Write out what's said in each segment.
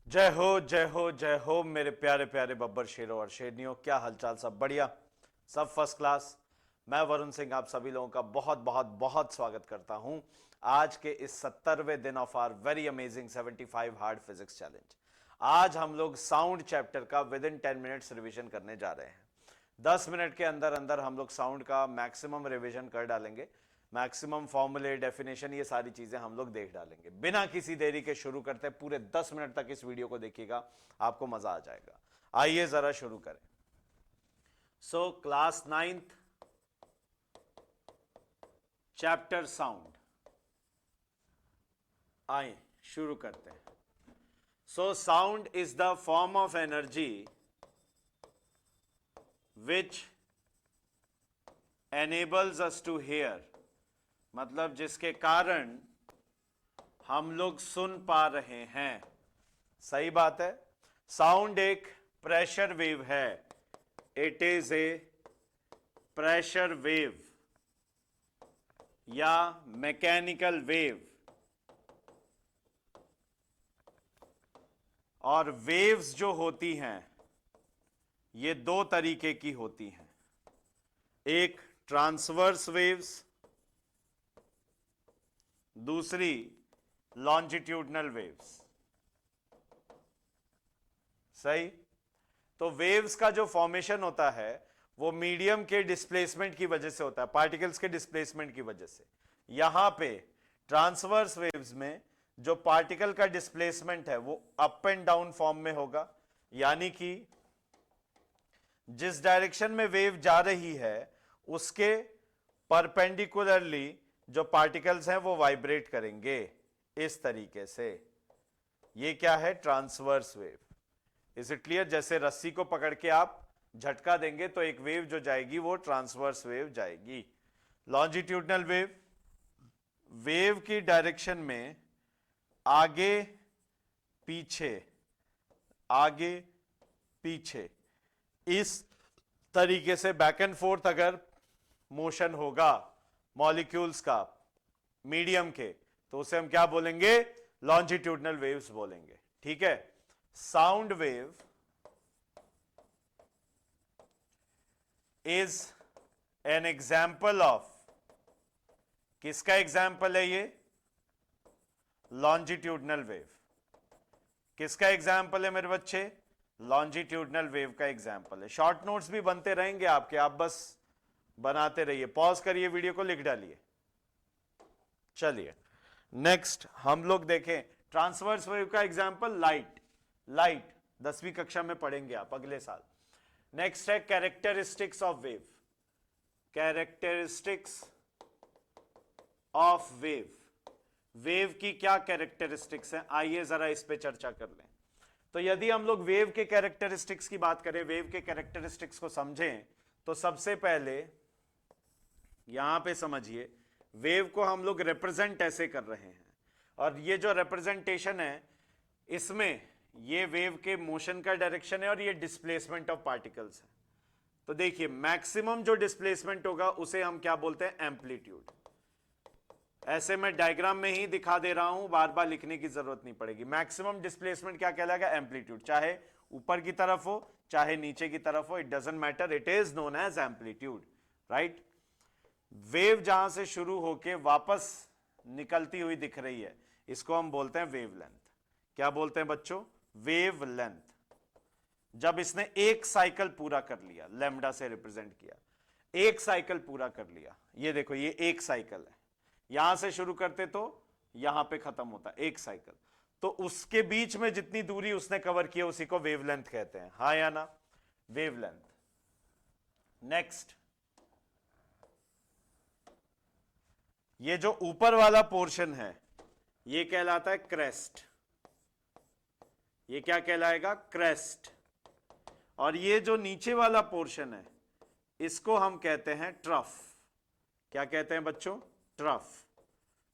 जय हो जय हो जय हो मेरे प्यारे प्यारे बब्बर शेरों और शेरनियों। क्या हालचाल? सब बढ़िया, सब फर्स्ट क्लास। मैं वरुण सिंह आप सभी लोगों का बहुत बहुत बहुत स्वागत करता हूं आज के इस 70वें दिन of our very amazing 75 hard physics challenge. आज हम लोग साउंड चैप्टर का विद इन 10 मिनट्स रिविजन करने जा रहे हैं। 10 मिनट के अंदर अंदर हम लोग साउंड का मैक्सिमम रिवीजन कर डालेंगे। मैक्सिमम फॉर्मूले, डेफिनेशन, ये सारी चीजें हम लोग देख डालेंगे। बिना किसी देरी के शुरू करते हैं। पूरे 10 मिनट तक इस वीडियो को देखिएगा, आपको मजा आ जाएगा। आइए जरा शुरू करें। So class 9th chapter sound, आइए शुरू करते हैं। So sound is the form of energy which enables us to hear, मतलब जिसके कारण हम लोग सुन पा रहे हैं। सही बात है। साउंड एक प्रेशर वेव है। It is a pressure wave या मैकेनिकल वेव। और वेव्स जो होती हैं ये दो तरीके की होती हैं। एक ट्रांसवर्स वेव्स, दूसरी लॉन्जिट्यूडनल वेव्स। सही। तो वेव्स का जो फॉर्मेशन होता है वो मीडियम के डिस्प्लेसमेंट की वजह से होता है, पार्टिकल्स के डिस्प्लेसमेंट की वजह से। यहां पे ट्रांसवर्स वेव्स में जो पार्टिकल का डिस्प्लेसमेंट है वो अप एंड डाउन फॉर्म में होगा, यानी कि जिस डायरेक्शन में वेव जा रही है उसके परपेंडिकुलरली जो पार्टिकल्स हैं वो वाइब्रेट करेंगे इस तरीके से। ये क्या है? Transverse wave. Is it clear? जैसे रस्सी को पकड़ के आप झटका देंगे तो एक वेव जो जाएगी वो ट्रांसवर्स वेव जाएगी। लॉन्जिट्यूडनल वेव, वेव की डायरेक्शन में आगे पीछे आगे पीछे इस तरीके से बैक एंड फोर्थ अगर मोशन होगा मॉलिक्यूल्स का मीडियम के, तो उसे हम क्या बोलेंगे? लॉन्जिट्यूडनल वेव्स बोलेंगे। ठीक है। Sound wave is an example of, किसका एग्जाम्पल है ये? Longitudinal wave. किसका एग्जाम्पल है मेरे बच्चे? लॉन्जिट्यूडनल वेव का एग्जाम्पल है। शॉर्ट नोट्स भी बनते रहेंगे आपके, आप बस बनाते रहिए। पॉज करिए, वीडियो को लिख डालिए। चलिए नेक्स्ट हम लोग देखें ट्रांसवर्स वेव का एग्जाम्पल लाइट। लाइट 10वीं कक्षा में पढ़ेंगे आप अगले साल। नेक्स्ट है characteristics of wave. Characteristics of wave, wave की क्या कैरेक्टरिस्टिक्स हैं, आइए जरा इस पे चर्चा कर लें। तो यदि हम लोग वेव के कैरेक्टरिस्टिक्स की बात करें, वेव के कैरेक्टरिस्टिक्स को समझें, तो सबसे पहले यहां पे समझिए वेव को हम लोग रिप्रेजेंट ऐसे कर रहे हैं, और ये जो रिप्रेजेंटेशन है इसमें ये वेव के मोशन का डायरेक्शन है और ये डिस्प्लेसमेंट ऑफ पार्टिकल्स है। तो देखिए मैक्सिमम जो डिस्प्लेसमेंट होगा उसे हम क्या बोलते हैं? एम्पलीट्यूड। ऐसे मैं डायग्राम में ही दिखा दे रहा हूं, बार बार लिखने की जरूरत नहीं पड़ेगी। मैक्सिमम डिस्प्लेसमेंट क्या कहलाएगा? एम्पलीट्यूड। चाहे ऊपर की तरफ हो चाहे नीचे की तरफ हो, it doesn't matter, it is known as amplitude. Right. Wave जहां से शुरू होके वापस निकलती हुई दिख रही है, इसको हम बोलते हैं वेवलेंथ। क्या बोलते हैं बच्चों? वेवलेंथ। जब इसने एक साइकिल पूरा कर लिया, लैम्डा से रिप्रेजेंट किया, एक साइकिल पूरा कर लिया, ये देखो ये एक साइकिल है, यहां से शुरू करते तो यहां पे खत्म होता एक साइकिल, तो उसके बीच में जितनी दूरी उसने कवर किया उसी को वेवलेंथ कहते हैं। हाँ या ना? वेवलेंथ। नेक्स्ट, ये जो ऊपर वाला पोर्शन है ये कहलाता है क्रेस्ट। ये क्या कहलाएगा? क्रेस्ट। और ये जो नीचे वाला पोर्शन है इसको हम कहते हैं ट्रफ। क्या कहते हैं बच्चों? Trough.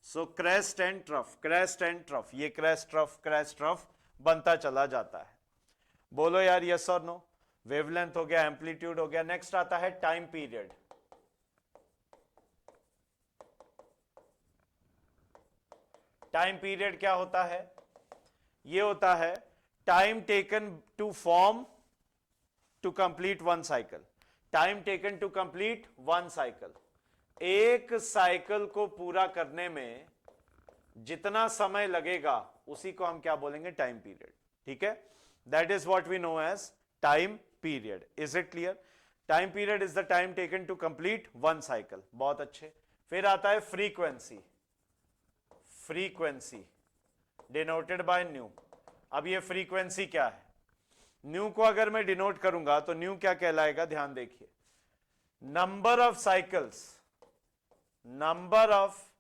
So crest and trough, crest and trough, ये क्रेस्ट ट्रफ बनता चला जाता है। बोलो यार यस और नो। वेवलेंथ हो गया, एम्पलीट्यूड हो गया। नेक्स्ट आता है टाइम पीरियड। टाइम पीरियड क्या होता है? ये होता है time taken to form to complete one cycle, time taken to complete one cycle, एक साइकिल को पूरा करने में जितना समय लगेगा उसी को हम क्या बोलेंगे, टाइम पीरियड। ठीक है, that is what we know as time period. Is it clear? Time period is the time taken to complete one cycle. बहुत अच्छे। फिर आता है frequency, frequency denoted by nu. अब ये फ्रीक्वेंसी क्या है? न्यू को अगर मैं डिनोट करूंगा तो न्यू क्या कहलाएगा, ध्यान देखिए, number of cycles, number of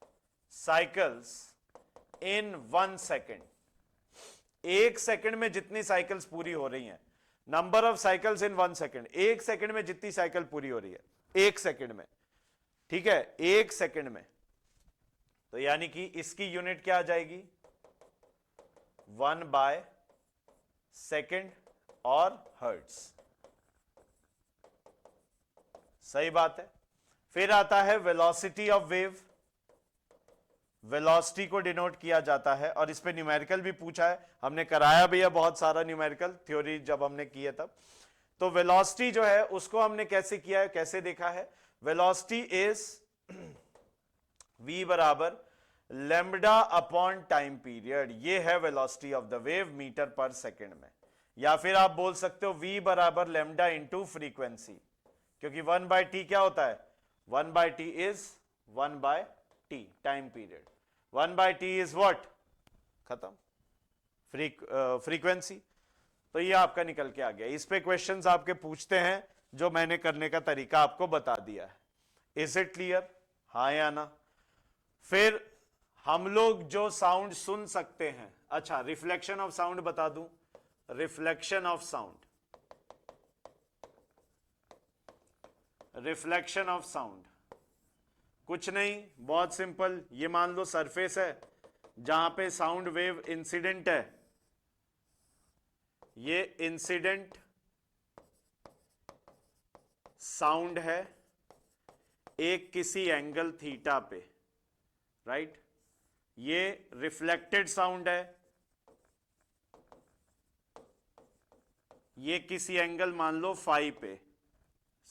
cycles in 1 second. एक सेकंड में जितनी साइकिल्स पूरी हो रही हैं, number of cycles in 1 second, एक सेकंड में जितनी साइकिल पूरी हो रही है, एक सेकंड में। ठीक है, एक सेकंड में। तो यानी कि इसकी यूनिट क्या आ जाएगी, 1/सेकेंड और हर्ट्ज। सही बात है। फिर आता है वेलोसिटी ऑफ वेव। वेलोसिटी को डिनोट किया जाता है, और इस पे न्यूमेरिकल भी पूछा है, हमने कराया भी है बहुत सारा न्यूमेरिकल थ्योरी जब हमने किए तब। तो वेलोसिटी जो है उसको हमने कैसे किया है, कैसे देखा है? वेलोसिटी इज v बराबर लैम्बडा अपॉन टाइम पीरियड। ये है velocity of the wave metre पर सेकेंड में। या फिर आप बोल सकते हो v बराबर लैम्बडा इंटू फ्रीक्वेंसी, क्योंकि 1/t क्या होता है, 1/t is 1/t time period, 1/t is what, खत्म, फ्रीक्वेंसी। तो ये आपका निकल के आ गया। इस पे क्वेश्चंस आपके पूछते हैं, जो मैंने करने का तरीका आपको बता दिया है। Is it clear? हाँ या ना? फिर हम लोग जो साउंड सुन सकते हैं, अच्छा रिफ्लेक्शन ऑफ साउंड बता दूं। Reflection of sound, reflection of sound कुछ नहीं, बहुत सिंपल। ये मान लो सरफेस है जहां पे साउंड वेव इंसिडेंट है, ये इंसिडेंट साउंड है एक किसी एंगल थीटा पे, राइट। ये रिफ्लेक्टेड साउंड है, ये किसी एंगल मान लो फाई पे,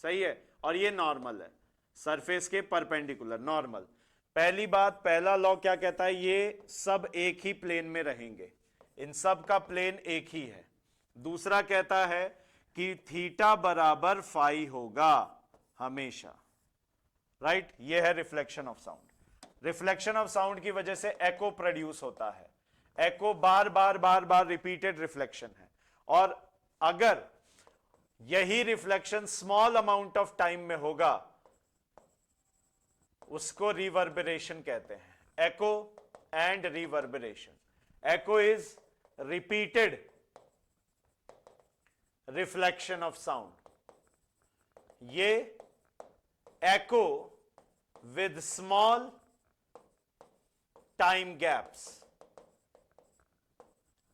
सही है, और ये नॉर्मल है, सरफेस के परपेंडिकुलर नॉर्मल। पहली बात, पहला लॉ क्या कहता है, ये सब एक ही प्लेन में रहेंगे, इन सब का प्लेन एक ही है। दूसरा कहता है कि थीटा बराबर फाई होगा हमेशा, राइट। ये है reflection of sound. Reflection of sound की वजह से एको प्रोड्यूस होता है, एको बार बार बार बार रिपीटेड रिफ्लेक्शन है। और अगर यही reflection small amount of time में होगा, उसको रिवर्बरेशन कहते हैं। एको and reverberation. Echo is repeated reflection of sound. ये एको विद स्मॉल टाइम गैप्स।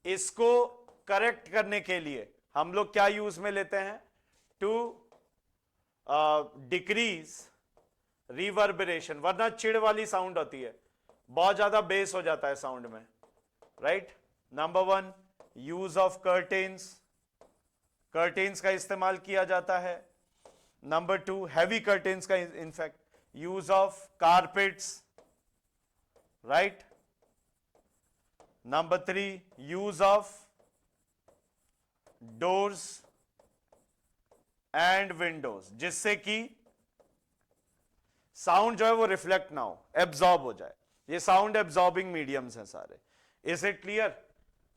इसको करेक्ट करने के लिए हम लोग क्या यूज में लेते हैं, टू डिक्रीज रिवर्बरेशन। वरना चिड़ वाली साउंड होती है, बहुत ज्यादा बेस हो जाता है साउंड में, right. Number 1 use of curtains, curtains का इस्तेमाल किया जाता है। नंबर 2 हैवी कर्टेन्स का in fact use of carpets, right. Number 3 use of doors and Windows, जिससे कि साउंड जो है वो रिफ्लेक्ट ना हो, एब्जॉर्ब हो जाए। ये साउंड एब्जॉर्बिंग मीडियम्स हैं सारे। Is it clear?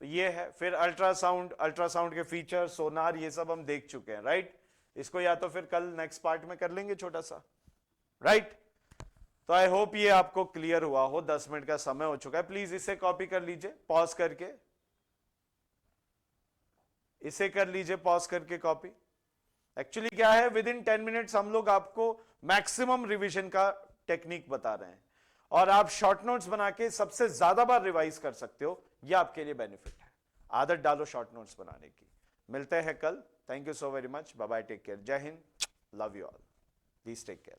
ये है। फिर अल्ट्रासाउंड, अल्ट्रासाउंड के फीचर, सोनार, ये सब हम देख चुके हैं, राइट। इसको या तो फिर कल नेक्स्ट पार्ट में कर लेंगे छोटा सा, राइट। तो आई होप ये आपको क्लियर हुआ हो। 10 मिनट का समय हो चुका है, प्लीज इसे कॉपी कर लीजिए पॉज करके, इसे कर लीजिए पॉज करके कॉपी। एक्चुअली क्या है, विद इन 10 मिनट्स हम लोग आपको मैक्सिमम रिवीजन का टेक्निक बता रहे हैं, और आप शॉर्ट नोट्स बना के सबसे ज्यादा बार रिवाइज कर सकते हो। यह आपके लिए बेनिफिट है। आदत डालो शॉर्ट नोट्स बनाने की। मिलते हैं कल। Thank you so very much. Bye bye, take care, Jai Hind, love you all, please take care.